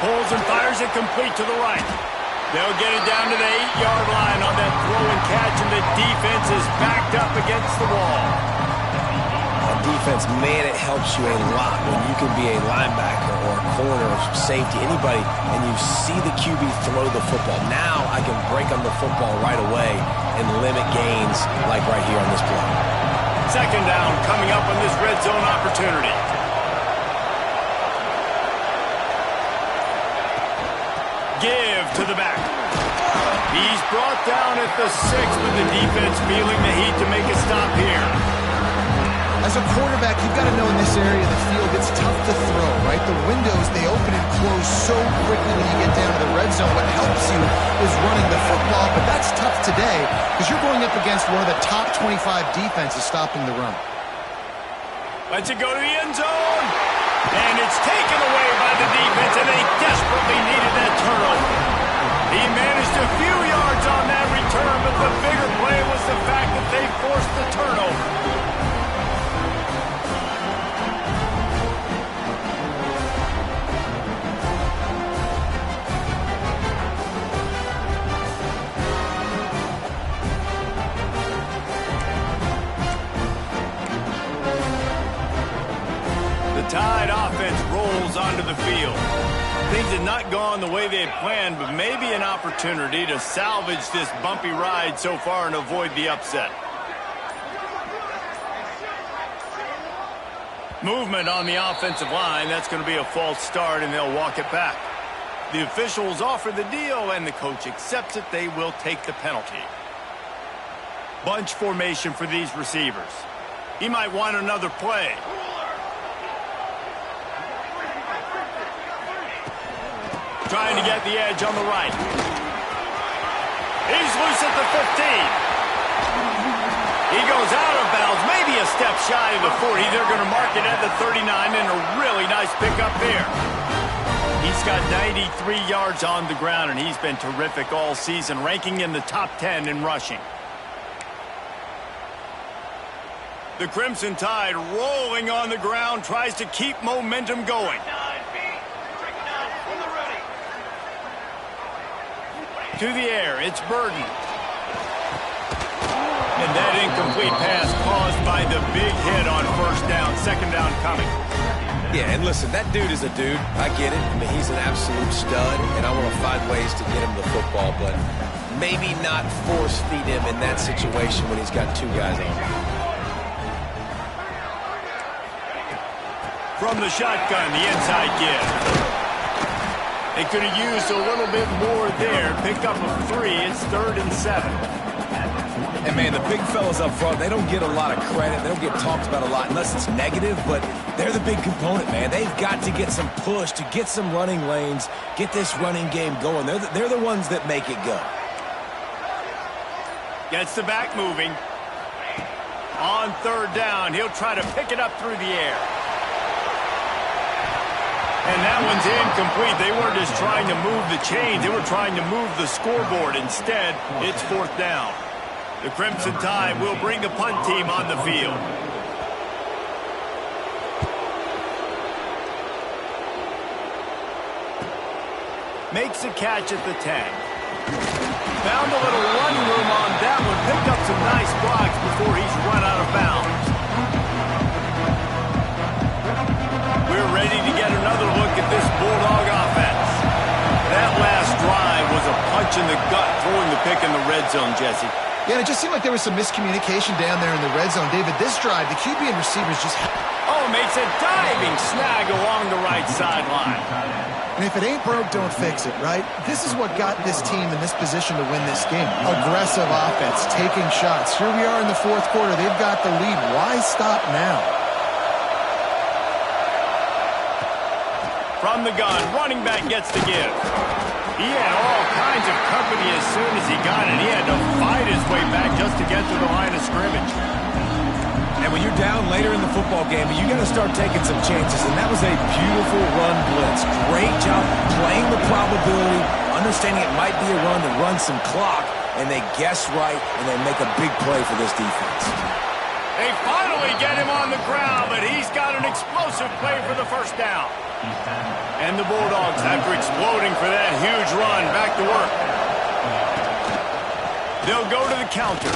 Pulls and fires it complete to the right. They'll get it down to the 8-yard line on that throw and catch, and the defense is backed up against the wall. On defense, man, it helps you a lot when you can be a linebacker or a corner or safety, anybody, and you see the QB throw the football. Now I can break on the football right away and limit gains like right here on this play. Second down coming up on this red zone opportunity. Give to the back. He's brought down at the 6, but the defense feeling the heat to make a stop here. As a quarterback, you've got to know in this area of the field, it's tough to throw, right? The windows, they open and close so quickly when you get down to the red zone. What helps you is running the football, but that's tough today because you're going up against one of the top 25 defenses stopping the run. Lets it go to the end zone. And it's taken away by the defense, and they desperately needed that turnover. He managed a few yards on that return, but the bigger play was the fact that they forced the turnover. Tide offense rolls onto the field. Things had not gone the way they had planned, but maybe an opportunity to salvage this bumpy ride so far and avoid the upset. Movement on the offensive line. That's going to be a false start, and they'll walk it back. The officials offer the deal, and the coach accepts it. They will take the penalty. Bunch formation for these receivers. He might want another play. Trying to get the edge on the right. He's loose at the 15. He goes out of bounds, maybe a step shy of the 40. They're going to mark it at the 39, and a really nice pickup there. He's got 93 yards on the ground, and he's been terrific all season, ranking in the top 10 in rushing. The Crimson Tide rolling on the ground, tries to keep momentum going. To the air, it's Burden. And that incomplete pass caused by the big hit on first down, second down coming. Yeah, and listen, that dude is a dude. I get it. I mean, he's an absolute stud, and I want to find ways to get him the football, but maybe not force feed him in that situation when he's got 2 guys on him. From the shotgun, the inside give. They could have used a little bit more there. Pick up a 3. It's 3rd and 7. And, man, the big fellas up front, they don't get a lot of credit. They don't get talked about a lot unless it's negative, but they're the big component, man. They've got to get some push, to get some running lanes, get this running game going. They're the ones that make it go. Gets the back moving. On 3rd down, he'll try to pick it up through the air. And that one's incomplete. They weren't just trying to move the chains. They were trying to move the scoreboard. Instead, it's 4th down. The Crimson Tide will bring the punt team on the field. Makes a catch at the 10. Found a little run room on that one. Picked up some nice blocks before he's run out of bounds. We're ready to get another look at this Bulldog offense. That last drive was a punch in the gut, throwing the pick in the red zone, Jesse. Yeah, it just seemed like there was some miscommunication down there in the red zone. David, this drive, the QB and receivers just... Oh, makes a diving snag along the right sideline. And if it ain't broke, don't fix it, right? This is what got this team in this position to win this game. Aggressive offense, taking shots. Here we are in the fourth quarter. They've got the lead. Why stop now? From the gun, running back gets the give. He had all kinds of company as soon as he got it. He had to fight his way back just to get to the line of scrimmage. And when you're down later in the football game, you got to start taking some chances. And that was a beautiful run blitz. Great job playing the probability, understanding it might be a run to run some clock, and they guess right, and they make a big play for this defense. They finally get him on the ground, but he's got an explosive play for the first down. And the Bulldogs, after exploding for that huge run, back to work. They'll go to the counter.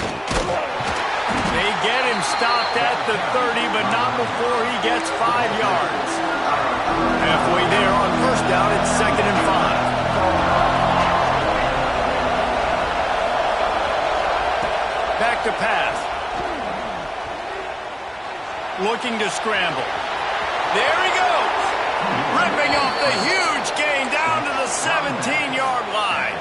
They get him stopped at the 30, but not before he gets 5 yards. Halfway there on first down, it's 2nd and 5. Back to pass. Looking to scramble. There he goes. Ripping off the huge gain down to the 17-yard line.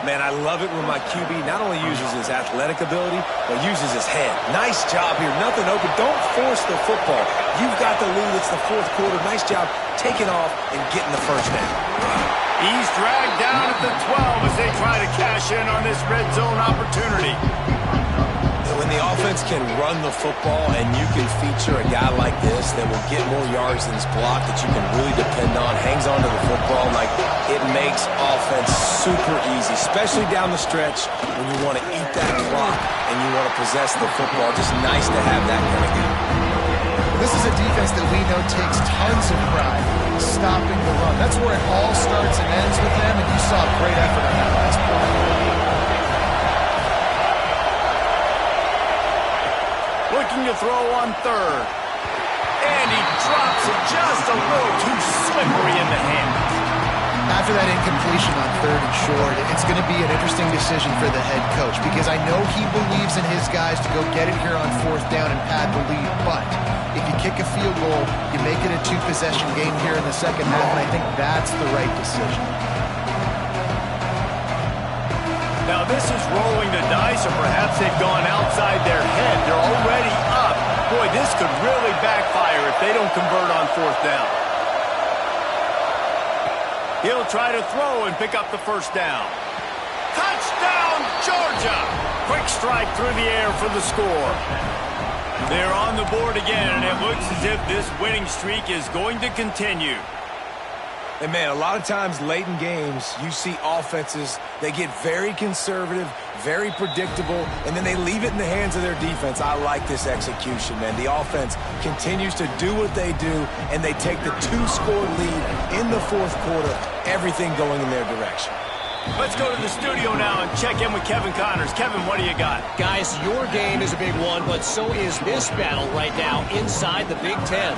Man, I love it when my QB not only uses his athletic ability, but uses his head. Nice job here. Nothing open. Don't force the football. You've got the lead. It's the fourth quarter. Nice job taking off and getting the first down. He's dragged down at the 12 as they try to cash in on this red zone opportunity. When the offense can run the football and you can feature a guy like this that will get more yards than his block that you can really depend on, hangs on to the football, like it makes offense super easy, especially down the stretch when you want to eat that clock and you want to possess the football. Just nice to have that kind of game. This is a defense that we know takes tons of pride stopping the run. That's where it all starts and ends with them, and you saw a great effort on that last play. Looking to throw on third. And he drops it just a little too slippery in the hands. After that incompletion on third and short, it's going to be an interesting decision for the head coach because I know he believes in his guys to go get it here on fourth down and pad the lead. But if you kick a field goal, you make it a two-possession game here in the second half, and I think that's the right decision. Now this is rolling the dice, or perhaps they've gone outside their head. They're already up. Boy, this could really backfire if they don't convert on fourth down. He'll try to throw and pick up the first down. Touchdown, Georgia! Quick strike through the air for the score. They're on the board again, and it looks as if this winning streak is going to continue. And, man, a lot of times late in games, you see offenses, they get very conservative, very predictable, and then they leave it in the hands of their defense. I like this execution, man. The offense continues to do what they do, and they take the 2-score lead in the fourth quarter, everything going in their direction. Let's go to the studio now and check in with Kevin Connors. Kevin, what do you got? Guys, your game is a big one, but so is this battle right now inside the Big Ten.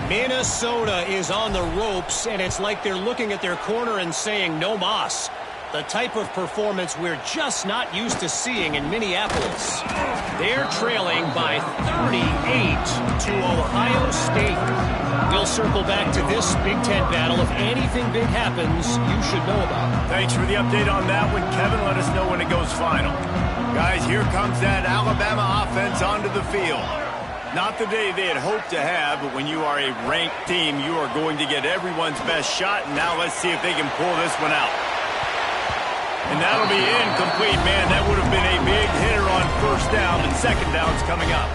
Minnesota is on the ropes, and it's like they're looking at their corner and saying, no mas. The type of performance we're just not used to seeing in Minneapolis. They're trailing by 38 to Ohio State. We'll circle back to this Big Ten battle. If anything big happens, you should know about it. Thanks for the update on that one, Kevin. Let us know when it goes final. Guys, here comes that Alabama offense onto the field. Not the day they had hoped to have, but when you are a ranked team, you are going to get everyone's best shot. And now let's see if they can pull this one out. And that'll be incomplete, man. That would have been a big hitter on first down, but second down's coming up.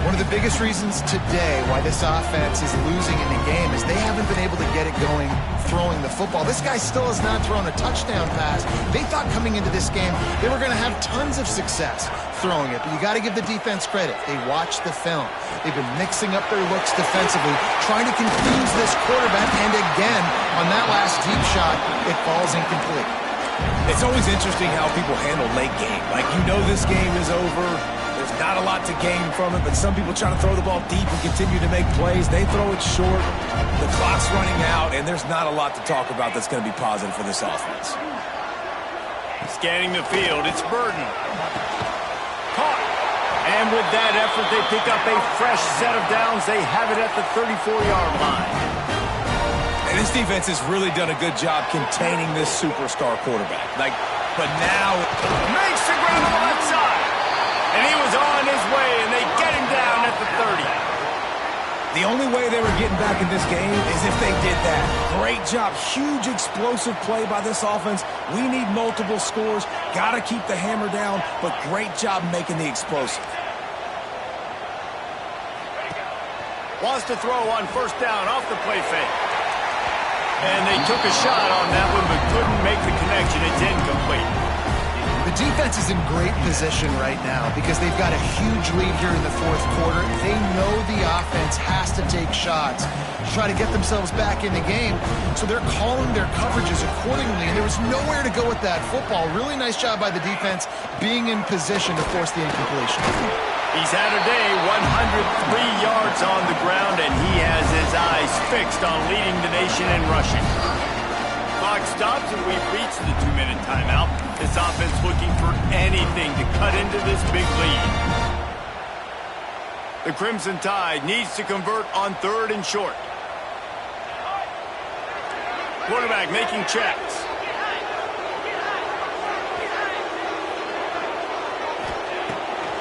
One of the biggest reasons today why this offense is losing in the game is they haven't been able to get it going throwing the football. This guy still has not thrown a touchdown pass. They thought coming into this game they were going to have tons of success throwing it, but you got to give the defense credit. They watched the film. They've been mixing up their looks defensively, trying to confuse this quarterback, and again, on that last deep shot, it falls incomplete. It's always interesting how people handle late game. Like, you know this game is over. There's not a lot to gain from it, but some people try to throw the ball deep and continue to make plays. They throw it short. The clock's running out, and there's not a lot to talk about that's going to be positive for this offense. Scanning the field, it's Burden. Caught. And with that effort, they pick up a fresh set of downs. They have it at the 34-yard line. And this defense has really done a good job containing this superstar quarterback. But now makes the grab on the left side. And he was on his way, and they get him down at the 30. The only way they were getting back in this game is if they did that. Great job. Huge explosive play by this offense. We need multiple scores. Got to keep the hammer down, but great job making the explosive. Wants to throw on first down off the play fake. And they took a shot on that one, but couldn't make the connection. It's incomplete. The defense is in great position right now because they've got a huge lead here in the fourth quarter. They know the offense has to take shots to try to get themselves back in the game, so they're calling their coverages accordingly, and there was nowhere to go with that football. Really nice job by the defense being in position to force the incompletion. He's had a day, 103 yards on the ground, and he has his eyes fixed on leading the nation in rushing. Clock stops, and we've reached the 2-minute timeout. This offense looking for anything to cut into this big lead. The Crimson Tide needs to convert on 3rd and short. Quarterback making checks.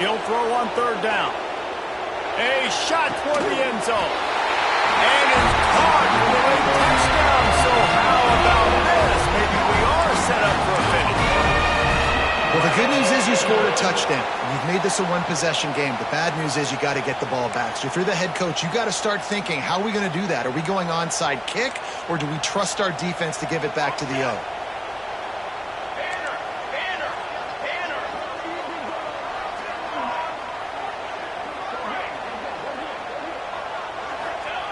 He'll throw on 3rd down. A shot toward the end zone. And it's caught for a touchdown. So how about this? Maybe we are set up for a finish. Well, the good news is you scored a touchdown. You've made this a one-possession game. The bad news is you got to get the ball back. So if you're the head coach, you got to start thinking, how are we going to do that? Are we going onside kick, or do we trust our defense to give it back to the O?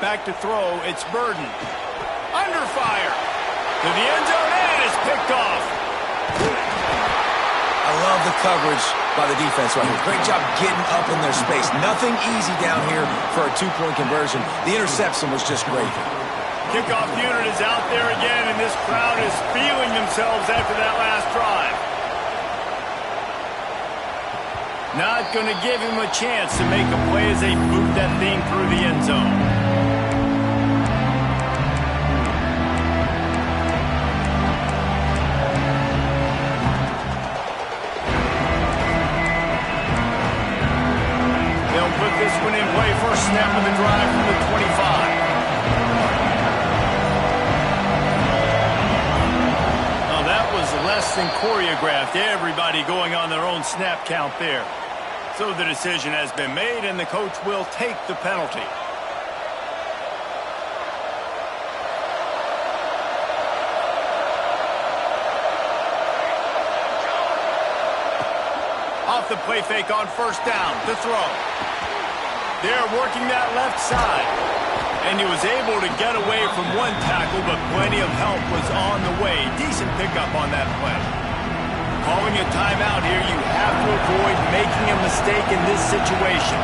Back to throw, it's Burden. Under fire. To the end zone, and it's picked off. I love the coverage by the defense right here. Great job getting up in their space. Nothing easy down here for a 2-point conversion. The interception was just great. Kickoff unit is out there again, and this crowd is feeling themselves after that last drive. Not going to give him a chance to make a play as they boot that thing through the end zone. Put this one in play. First snap of the drive from the 25. Well, that was less than choreographed. Everybody going on their own snap count there. So the decision has been made, and the coach will take the penalty. Off the play fake on first down to throw. They're working that left side. And he was able to get away from one tackle, but plenty of help was on the way. Decent pickup on that play. Calling a timeout here, you have to avoid making a mistake in this situation.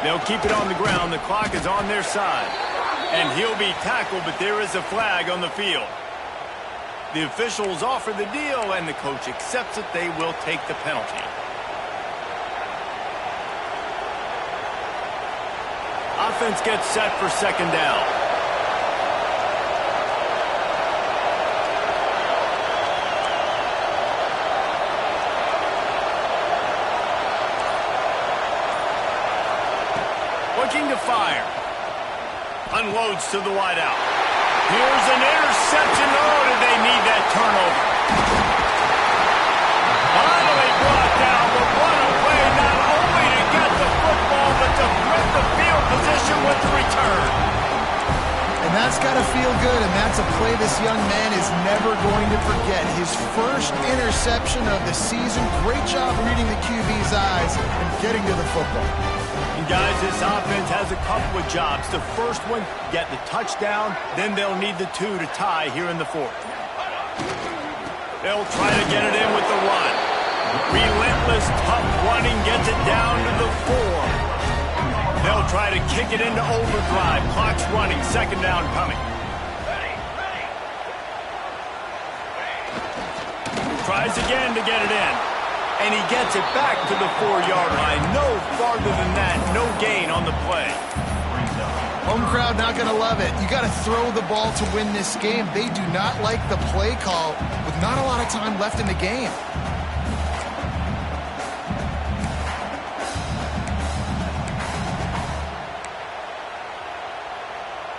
They'll keep it on the ground. The clock is on their side. And he'll be tackled, but there is a flag on the field. The officials offer the deal, and the coach accepts it. They will take the penalty. Offense gets set for 2nd down. Looking to fire. Unloads to the wideout. Here's an interception. Oh, did they need that turnover? Finally brought down, but what a play, not only to get the football, but to threat the field position with the return. And that's got to feel good, and that's a play this young man is never going to forget. His first interception of the season. Great job reading the QB's eyes and getting to the football. And guys, this offense has a couple of jobs. The first one, get the touchdown. Then they'll need the 2 to tie here in the 4th. They'll try to get it in with the run. Relentless, tough running gets it down to the 4. They'll try to kick it into overdrive. Clock's running. 2nd down coming. Tries again to get it in. And he gets it back to the 4-yard line. No farther than that. No crowd not going to love it. You got to throw the ball to win this game. They do not like the play call with not a lot of time left in the game.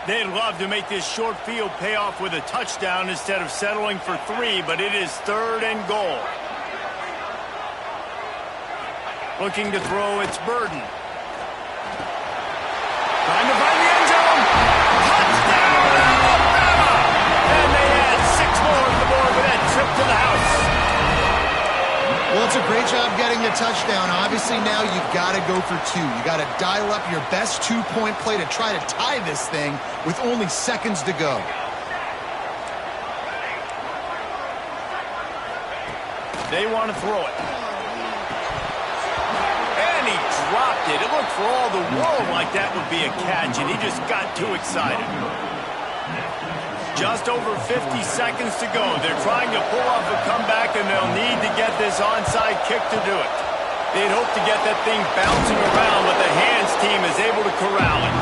They'd love to make this short field pay off with a touchdown instead of settling for 3, but it is 3rd and goal. Looking to throw, it's Burden. Trying to find the end zone. Touchdown, Alabama! And they add 6 more to the board with that trip to the house. Well, it's a great job getting the touchdown. Obviously, now you've got to go for 2. You got to dial up your best 2-point play to try to tie this thing with only seconds to go. They want to throw it. And he dropped it. It looked for all the world like that would be a catch, and he just got too excited. Just over 50 seconds to go. They're trying to pull off a comeback, and they'll need to get this onside kick to do it. They'd hope to get that thing bouncing around, but the hands team is able to corral it.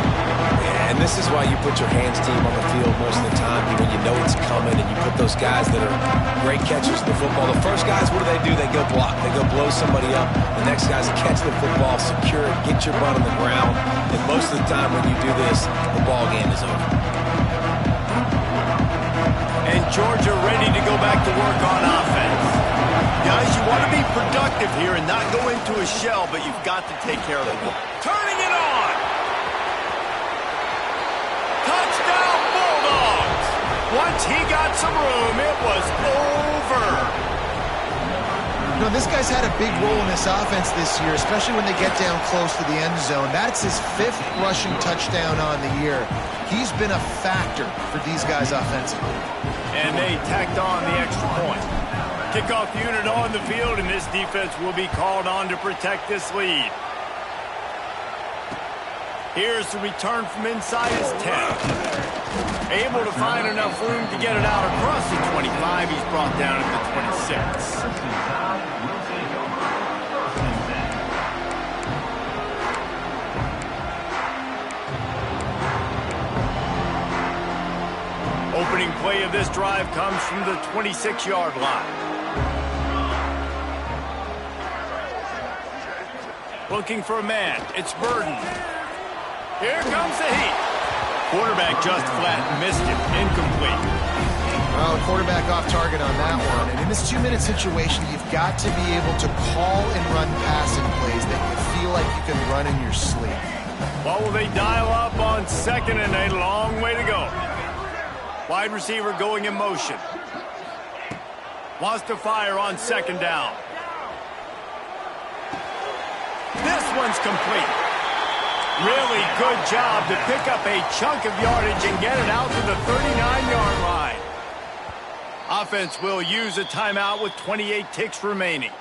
And this is why you put your hands team on the field most of the time when you know it's coming, and you put those guys that are great catchers of the football. The first guys, what do? They go block. They go blow somebody up. The next guys catch the football, secure it, get your butt on the ground. And most of the time when you do this, the ball game is over. And Georgia ready to go back to work on offense. Guys, you want to be productive here and not go into a shell, but you've got to take care of the ball. Turning it on! Touchdown, Bulldogs! Once he got some room, it was over. You know, this guy's had a big role in this offense this year, especially when they get down close to the end zone. That's his 5th rushing touchdown on the year. He's been a factor for these guys offensively. And they tacked on the extra point. Kickoff unit on the field, and this defense will be called on to protect this lead. Here's the return from inside his 10. Able to find enough room to get it out across the 25. He's brought down at the 26. Opening play of this drive comes from the 26-yard line. Looking for a man. It's Burden. Here comes the heat. Quarterback just flat missed it. Incomplete. Well, the quarterback off target on that one. And in this 2-minute situation, you've got to be able to call and run passing plays that you feel like you can run in your sleep. What will they dial up on 2nd and a long way to go? Wide receiver going in motion. Wants to fire on 2nd down. This one's complete. Really good job to pick up a chunk of yardage and get it out to the 39-yard line. Offense will use a timeout with 28 ticks remaining.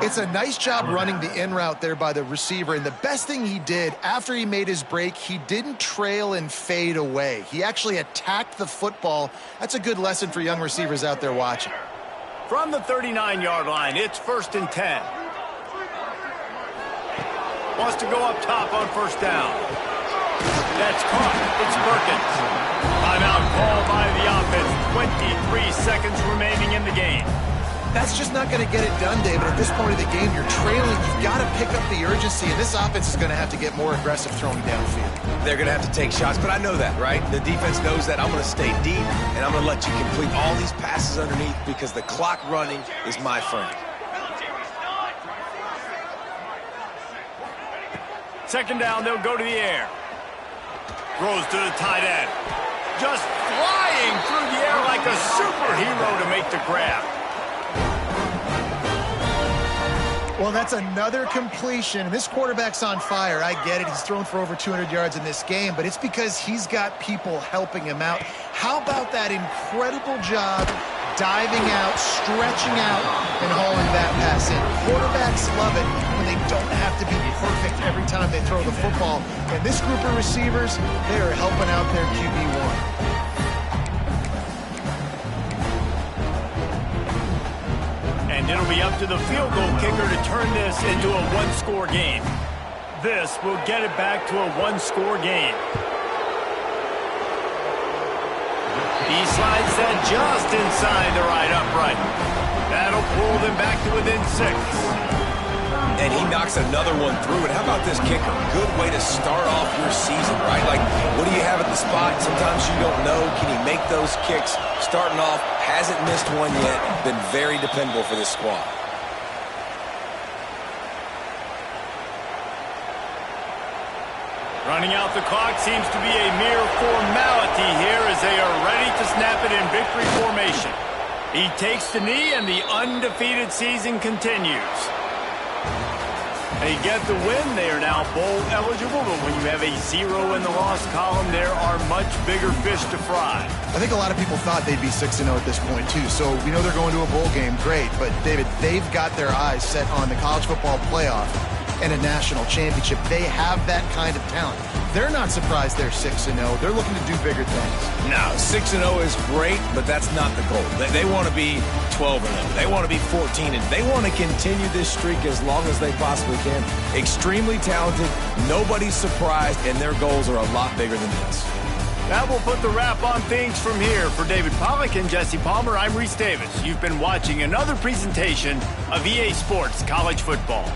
It's a nice job running the in route there by the receiver, and the best thing he did after he made his break, he didn't trail and fade away. He actually attacked the football. That's a good lesson for young receivers out there watching. From the 39-yard line, it's 1st and 10. Wants to go up top on 1st down. That's caught. It's Perkins. Timeout called by the offense. 23 seconds remaining in the game. That's just not going to get it done, David. At this point of the game, you're trailing. You've got to pick up the urgency, and this offense is going to have to get more aggressive throwing downfield. They're going to have to take shots, but I know that, right? The defense knows that. I'm going to stay deep, and I'm going to let you complete all these passes underneath because the clock running is my friend. 2nd down, they'll go to the air. Throws to the tight end. Just flying through the air like a superhero to make the grab. Well, that's another completion. This quarterback's on fire. I get it. He's thrown for over 200 yards in this game, but it's because he's got people helping him out. How about that incredible job diving out, stretching out, and hauling that pass in? Quarterbacks love it when they don't have to be perfect every time they throw the football. And this group of receivers, they are helping out their QB1. And it'll be up to the field goal kicker to turn this into a one-score game. This will get it back to a one-score game. He slides that just inside the right upright. That'll pull them back to within 6. And he knocks another one through. And how about this kicker? Good way to start off your season, right? Like, what do you have at the spot? Sometimes you don't know. Can he make those kicks? Starting off, hasn't missed one yet. Been very dependable for this squad. Running out the clock seems to be a mere formality here as they are ready to snap it in victory formation. He takes the knee and the undefeated season continues. They get the win. They are now bowl eligible, but when you have a 0 in the loss column, there are much bigger fish to fry. I think a lot of people thought they'd be 6-0 at this point, too. So we know they're going to a bowl game. Great. But, David, they've got their eyes set on the college football playoff and a national championship. They have that kind of talent. They're not surprised they're 6-0. They're looking to do bigger things. No, 6-0 is great, but that's not the goal. They want to be 12-0. They want to be 14-0. They want to continue this streak as long as they possibly can. Extremely talented. Nobody's surprised, and their goals are a lot bigger than this. That will put the wrap on things from here. For David Pollack and Jesse Palmer, I'm Reese Davis. You've been watching another presentation of EA Sports College Football.